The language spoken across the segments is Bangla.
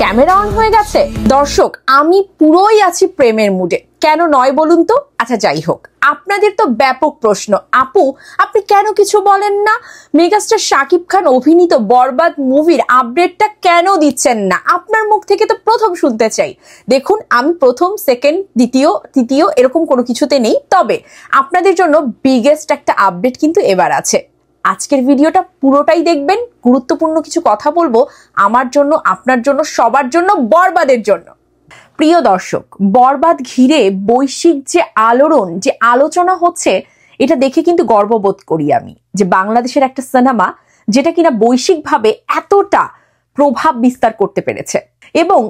ক্যামেরা অন হয়ে গেছে। দর্শক, আমি পুরোই আছি প্রেমের মুডে, কেন নয় বলুন তো? আচ্ছা যাই হোক, আপনাদের তো ব্যাপক প্রশ্ন, আপু আপনি কেন কিছু বলেন না? মেগাস্টার শাকিব খান অভিনীত বরবাদ মুভির আপডেটটা কেন দিচ্ছেন না? আপনার মুখ থেকে তো প্রথম শুনতে চাই। দেখুন, আমি প্রথম, সেকেন্ড, দ্বিতীয়, তৃতীয় এরকম কোনো কিছুতে নেই, তবে আপনাদের জন্য বিগেস্ট একটা আপডেট কিন্তু এবার আছে। আজকের ভিডিওটা পুরোটাই দেখবেন, গুরুত্বপূর্ণ কিছু কথা বলবো আমার জন্য, আপনার জন্য, সবার জন্য, বরবাদের জন্য। প্রিয় দর্শক, বরবাদ ঘিরে বৈশ্বিক যে আলোড়ন, যে আলোচনা হচ্ছে, এটা দেখে কিন্তু গর্ববোধ করি আমি যে বাংলাদেশের একটা সিনেমা যেটা কিনা বৈশ্বিকভাবে এতটা প্রভাব বিস্তার করতে পেরেছে। এবং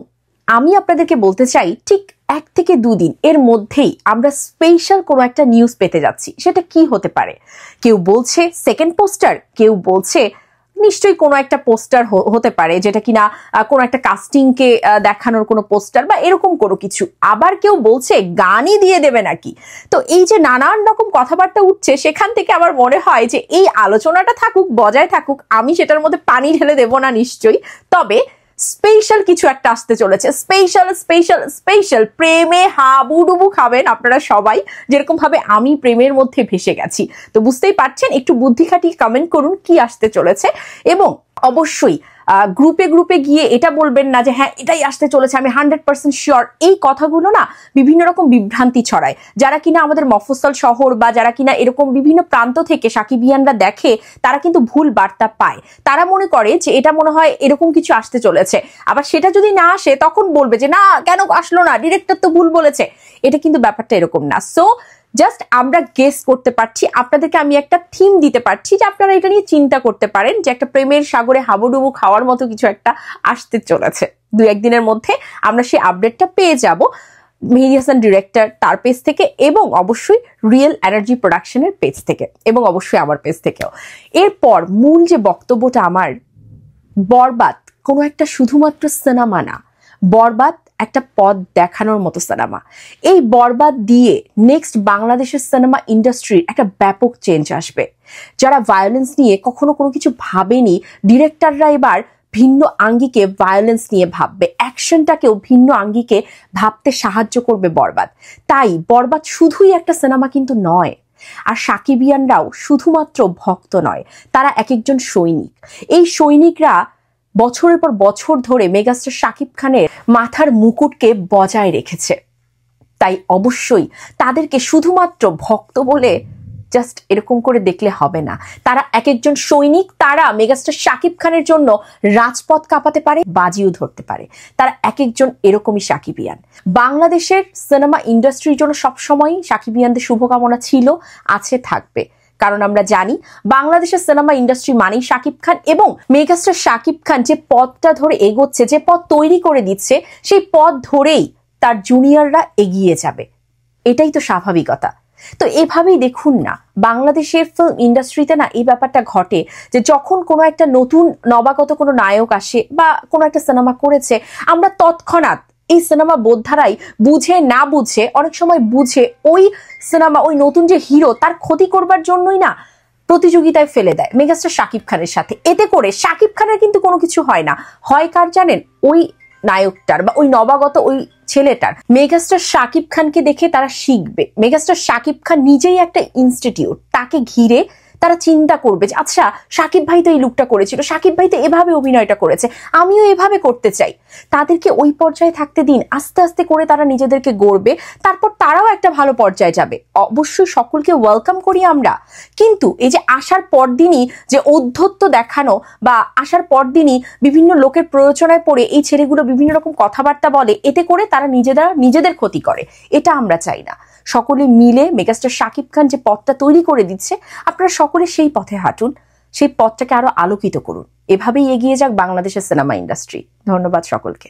আমি আপনাদেরকে বলতে চাই, ঠিক 1 থেকে 2 দিন এর মধ্যেই আমরা স্পেশাল কোনো একটা নিউজ পেতে যাচ্ছি। সেটা কি হতে পারে? কেউ বলছে সেকেন্ড পোস্টার, কেউ বলছে নিশ্চয়ই কোনো একটা পোস্টার হতে পারে যেটা কিনা কোনো একটা কাস্টিংকে দেখানোর কোনো পোস্টার বা এরকম কোনো কিছু। আবার কেউ বলছে গানই দিয়ে দেবে নাকি। তো এই যে নানান রকম কথাবার্তা উঠছে, সেখান থেকে আমার মনে হয় যে এই আলোচনাটা থাকুক, বজায় থাকুক, আমি সেটার মধ্যে পানি ঢেলে দেবো না নিশ্চয়ই। তবে স্পেশাল কিছু একটা আসতে চলেছে, স্পেশাল স্পেশাল স্পেশাল। প্রেমে হাবুডুবু খাবেন আপনারা সবাই, যেরকম ভাবে আমি প্রেমের মধ্যে ভেসে গেছি। তো বুঝতেই পারছেন, একটু বুদ্ধি খাটিয়ে কমেন্ট করুন কি আসতে চলেছে। এবং অবশ্যই গ্রুপে গ্রুপে গিয়ে এটা বলবেন না যে হ্যাঁ এটাই আসতে চলেছে, আমি 100% শিওর। এই কথাগুলো না বিভিন্ন রকম বিভ্রান্তি ছড়ায়। যারা কিনা আমাদের মফস্বল শহর বা যারা কিনা এরকম বিভিন্ন প্রান্ত থেকে সাকিবিয়ানরা দেখে, তারা কিন্তু ভুল বার্তা পায়। তারা মনে করে যে এটা মনে হয় এরকম কিছু আসতে চলেছে। আবার সেটা যদি না আসে তখন বলবে যে না কেন আসলো না, ডিরেক্টর তো ভুল বলেছে। এটা কিন্তু ব্যাপারটা এরকম না। সো জাস্ট আমরা গেস করতে পারছি, আপনাদেরকে আমি একটা থিম দিতে পারছি যে আপনারা এটা নিয়ে চিন্তা করতে পারেন যে একটা প্রেমের সাগরে হাবুডুবু খাওয়ার মতো কিছু একটা আসতে চলেছে। 2-1 দিনের মধ্যে আমরা সেই আপডেটটা পেয়ে যাব মেহেদী হাসান ডিরেক্টর তার পেজ থেকে, এবং অবশ্যই রিয়েল এনার্জি প্রোডাকশনের পেজ থেকে, এবং অবশ্যই আমার পেজ থেকেও। এরপর মূল যে বক্তব্যটা আমার, বরবাদ কোনো একটা শুধুমাত্র সিনেমা না, বরবাদ একটা পথ দেখানোর মতো সিনেমা। এই বরবাদ দিয়ে নেক্সট বাংলাদেশের সিনেমা ইন্ডাস্ট্রির একটা ব্যাপক চেঞ্জ আসবে। যারা ভায়োলেন্স নিয়ে কখনো কোনো কিছু ভাবেনি, ডিরেক্টররা এবার ভিন্ন আঙ্গিকে ভায়োলেন্স নিয়ে ভাববে, অ্যাকশনটাকেও ভিন্ন আঙ্গিকে ভাবতে সাহায্য করবে বরবাদ। তাই বরবাদ শুধুই একটা সিনেমা কিন্তু নয়। আর সাকিবিয়ানরাও শুধুমাত্র ভক্ত নয়, তারা এক একজন সৈনিক। এই সৈনিকরা বছরের পর বছর ধরে মেগাস্টার শাকিব খানের মাথার মুকুটকে বজায় রেখেছে। তাই অবশ্যই তাদেরকে শুধুমাত্র ভক্ত বলে জাস্ট এরকম করে দেখলে হবে না। তারা এক একজন সৈনিক, তারা মেগাস্টার শাকিব খানের জন্য রাজপথ কাঁপাতে পারে, বাজিও ধরতে পারে। তারা এক একজন এরকমই সাকিবিয়ান। বাংলাদেশের সিনেমা ইন্ডাস্ট্রির জন্য সবসময়ই সাকিবিয়ানদের শুভকামনা ছিল, আছে, থাকবে। কারণ আমরা জানি বাংলাদেশের সিনেমা ইন্ডাস্ট্রি মানেই শাকিব খান, এবং মেগাস্টার শাকিব খান যে পথটা ধরে এগোচ্ছে, যে পথ তৈরি করে দিচ্ছে, সেই পথ ধরেই তার জুনিয়ররা এগিয়ে যাবে। এটাই তো স্বাভাবিকতা। তো এভাবেই দেখুন না, বাংলাদেশের ফিল্ম ইন্ডাস্ট্রিতে না এই ব্যাপারটা ঘটে যে যখন কোনো একটা নতুন নবাগত কোনো নায়ক আসে বা কোনো একটা সিনেমা করেছে, আমরা তৎক্ষণাৎ এই সিনেমা বোধধারাই বুঝে না বুঝে, অনেক সময় বুঝে, ওই সিনেমা, ওই নতুন যে হিরো তার ক্ষতি করবার জন্যই না প্রতিযোগিতায় ফেলে দেয় মেগাস্টার শাকিব খানের সাথে। এতে করে শাকিব খানের কিন্তু কোনো কিছু হয় না, হয় কার জানেন? ওই নায়কটার বা ওই নবাগত ওই ছেলেটার। মেগাস্টার শাকিব খানকে দেখে তারা শিখবে। মেগাস্টার শাকিব খান নিজেই একটা ইনস্টিটিউট, তাকে ঘিরে তারা চিন্তা করবে যে আচ্ছা শাকিব ভাই তো এই লুকটা করেছিল, শাকিব ভাই তো এভাবে অভিনয়টা করেছে, আমিও এভাবে করতে চাই। তাদেরকে ওই পর্যায়ে থাকতে দিন, আস্তে আস্তে করে তারা নিজেদেরকে গড়বে, তারপর তারাও একটা ভালো পর্যায়ে যাবে। অবশ্যই সকলকে ওয়েলকাম করি আমরা, কিন্তু এই যে আসার পরদিনই যে ঔদ্ধত্য দেখানো বা আসার পরদিনই বিভিন্ন লোকের প্ররোচনায় পড়ে এই ছেলেগুলো বিভিন্ন রকম কথাবার্তা বলে, এতে করে তারা নিজেদের ক্ষতি করে, এটা আমরা চাই না। সকলে মিলে মেগাস্টার শাকিব খান যে পথটা তৈরি করে দিচ্ছে, আপনারা সকলে সেই পথে হাঁটুন, সেই পথটাকে আরো আলোকিত করুন। এভাবেই এগিয়ে যাক বাংলাদেশের সিনেমা ইন্ডাস্ট্রি। ধন্যবাদ সকলকে।